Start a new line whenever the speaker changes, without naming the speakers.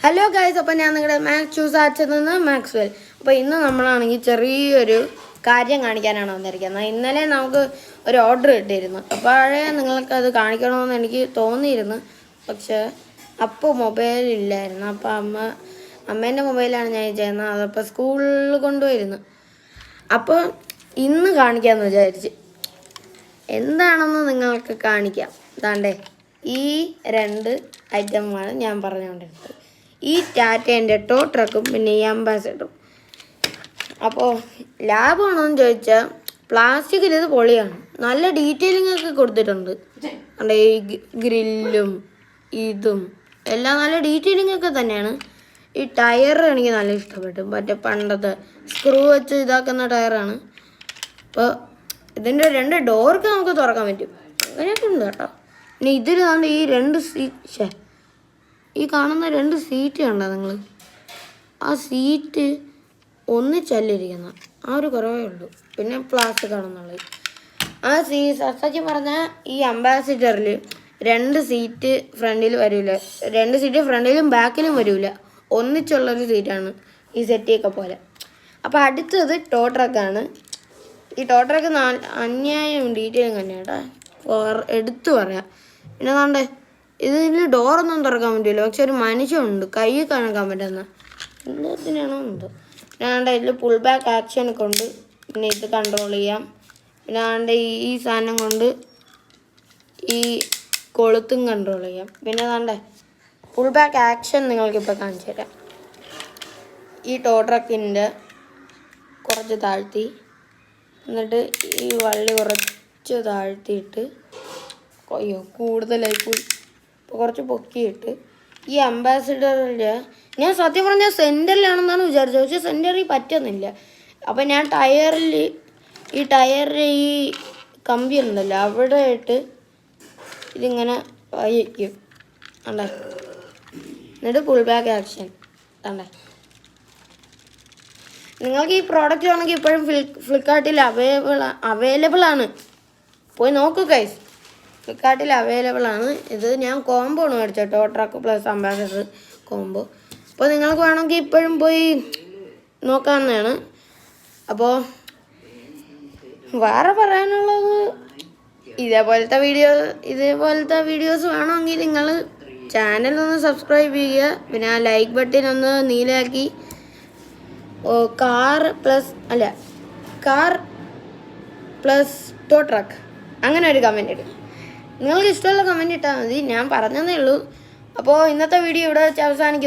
Hello guys, അപ്പോൾ ഞാൻ നിങ്ങളുടെ മാക്സ് ചൂസ് ആച്ചതിൽ നിന്ന് മാക്സ്വെൽ. അപ്പോൾ ഇന്ന് നമ്മളാണെങ്കിൽ ചെറിയൊരു കാര്യം കാണിക്കാനാണ് വന്നിരിക്കുന്നത്. ഇന്നലെ നമുക്ക് ഒരു ഓർഡർ കിട്ടിയിരുന്നു. അപ്പോഴേ നിങ്ങൾക്കത് കാണിക്കണമെന്ന് എനിക്ക് തോന്നിയിരുന്നു. പക്ഷേ അപ്പോൾ മൊബൈലില്ലായിരുന്നു. അപ്പോൾ അമ്മേൻ്റെ മൊബൈലാണ് ഞാൻ ചെയ്യുന്നത്. അതപ്പോൾ സ്കൂളിൽ കൊണ്ടുപോയിരുന്നു. അപ്പോൾ ഇന്ന് കാണിക്കാമെന്ന് വിചാരിച്ച്. എന്താണെന്ന് നിങ്ങൾക്ക് കാണിക്കാം. ദാണ്ടേ ഈ രണ്ട് ഐറ്റമാണ് ഞാൻ പറഞ്ഞുകൊണ്ടിരുന്നത്. ഈ ടാറ്റേൻ്റെ ടോ ട്രക്കും പിന്നെ ഈ അംബാസഡറും. അപ്പോൾ ലാഭമാണോന്ന് ചോദിച്ചാൽ പ്ലാസ്റ്റിക്കിൽ ഇത് പൊളിയാണ്. നല്ല ഡീറ്റെയിലിംഗ് ഒക്കെ കൊടുത്തിട്ടുണ്ട്. അതെ, ഈ ഗ്രില്ലും ഇതും എല്ലാം നല്ല ഡീറ്റെയിലിംഗ് ഒക്കെ തന്നെയാണ്. ഈ ടയർ എനിക്ക് നല്ല ഇഷ്ടപ്പെട്ടു. മറ്റേ പണ്ടത്തെ സ്ക്രൂ വെച്ച് ഇതാക്കുന്ന ടയറാണ്. അപ്പോൾ ഇതിൻ്റെ രണ്ട് ഡോർക്ക് നമുക്ക് തുറക്കാൻ പറ്റും. അങ്ങനെയൊക്കെ ഉണ്ട് കേട്ടോ. ഇനി ഇതിൽ കണ്ട് ഈ രണ്ട് ഈ കാണുന്ന രണ്ട് സീറ്റ് കണ്ടോ നിങ്ങൾ? ആ സീറ്റ് ഒന്നിച്ചല്ലിരിക്കുന്ന ആ ഒരു കുറവേ ഉള്ളൂ. പിന്നെ പ്ലാസ്റ്റിക് ആണെന്നുള്ളത്. ആ സത്യം പറഞ്ഞാൽ ഈ അംബാസിഡറിൽ രണ്ട് സീറ്റ് ഫ്രണ്ടിൽ വരില്ല. രണ്ട് സീറ്റ് ഫ്രണ്ടിലും ബാക്കിലും വരില്ല. ഒന്നിച്ചുള്ളൊരു സീറ്റാണ് ഈ സെറ്റിയൊക്കെ പോലെ. അപ്പോൾ അടുത്തത് ടോ ട്രക്കാണ്. ഈ ടോ ട്രക്ക് അന്യായം ഡീറ്റെയിലിംഗ് തന്നെയാണ് എടുത്തു പറയാം. പിന്നെ കണ്ടേ ഇതിൽ ഡോറൊന്നും തുറക്കാൻ പറ്റില്ല. പക്ഷെ ഒരു മനുഷ്യനുണ്ട് കൈ കണക്കാൻ പറ്റുന്ന എന്തിനാണോ എന്തോ. പിന്നെ ആണ്ട് ഇതിൽ പുൾ ബാക്ക് ആക്ഷനൊക്കെ ഉണ്ട്. പിന്നെ ഇത് കൺട്രോൾ ചെയ്യാം. പിന്നെ ആണ്ട് ഈ സാധനം കൊണ്ട് ഈ കൊളുത്തും കൺട്രോൾ ചെയ്യാം. പിന്നെ ആണ്ടേ പുൾ ബാക്ക് ആക്ഷൻ നിങ്ങൾക്കിപ്പോൾ കാണിച്ചു തരാം. ഈ ടോ ട്രക്കിൻ്റെ കുറച്ച് താഴ്ത്തി എന്നിട്ട് ഈ വള്ളി കുറച്ച് താഴ്ത്തിയിട്ട് കൂടുതലായി പോയി. ഇപ്പോൾ കുറച്ച് പൊക്കിയിട്ട് ഈ അംബാസിഡറിൽ ഞാൻ സത്യം പറഞ്ഞാൽ സെൻറ്ററിലാണെന്നാണ് വിചാരിച്ചത്. പക്ഷേ സെൻറ്ററിൽ പറ്റുന്നില്ല. അപ്പം ഞാൻ ഈ ടയറിൽ ഈ കമ്പി ഉണ്ടല്ലോ അവിടെ ആയിട്ട് ഇതിങ്ങനെ വയ്ക്കും. അണ്ടേ എന്നിട്ട് പുൾ ബാക്ക് ആക്ഷൻ അണ്ടേ. നിങ്ങൾക്ക് ഈ പ്രോഡക്റ്റ് ആണെങ്കിൽ ഇപ്പോഴും ഫ്ലിപ്കാർട്ടിൽ അവൈലബിൾ ആണ്. പോയി നോക്കൂ ഗൈസ്, ഫ്ലിപ്കാർട്ടിൽ അവൈലബിൾ ആണ്. ഇത് ഞാൻ കോംബോ ആണ് മേടിച്ചത്, tow truck plus ambassador combo. അപ്പോൾ നിങ്ങൾക്ക് വേണമെങ്കിൽ ഇപ്പോഴും പോയി നോക്കാവുന്നതാണ്. അപ്പോൾ വേറെ പറയാനുള്ളത് ഇതേപോലത്തെ വീഡിയോസ് വേണമെങ്കിൽ നിങ്ങൾ ചാനലൊന്ന് സബ്സ്ക്രൈബ് ചെയ്യുക. പിന്നെ ആ ലൈക്ക് ബട്ടൺ ഒന്ന് നീലാക്കി കാർ പ്ലസ് ടോ ട്രക്ക് അങ്ങനെ ഒരു കമൻറ്റ് ഇടും. നിങ്ങൾക്ക് ഇഷ്ടമുള്ള കമൻറ്റ് ഇട്ടാൽ മതി. ഞാൻ പറഞ്ഞതേ ഉള്ളൂ. അപ്പോൾ ഇന്നത്തെ വീഡിയോ ഇവിടെ വെച്ച് അവസാനിക്കുന്നു.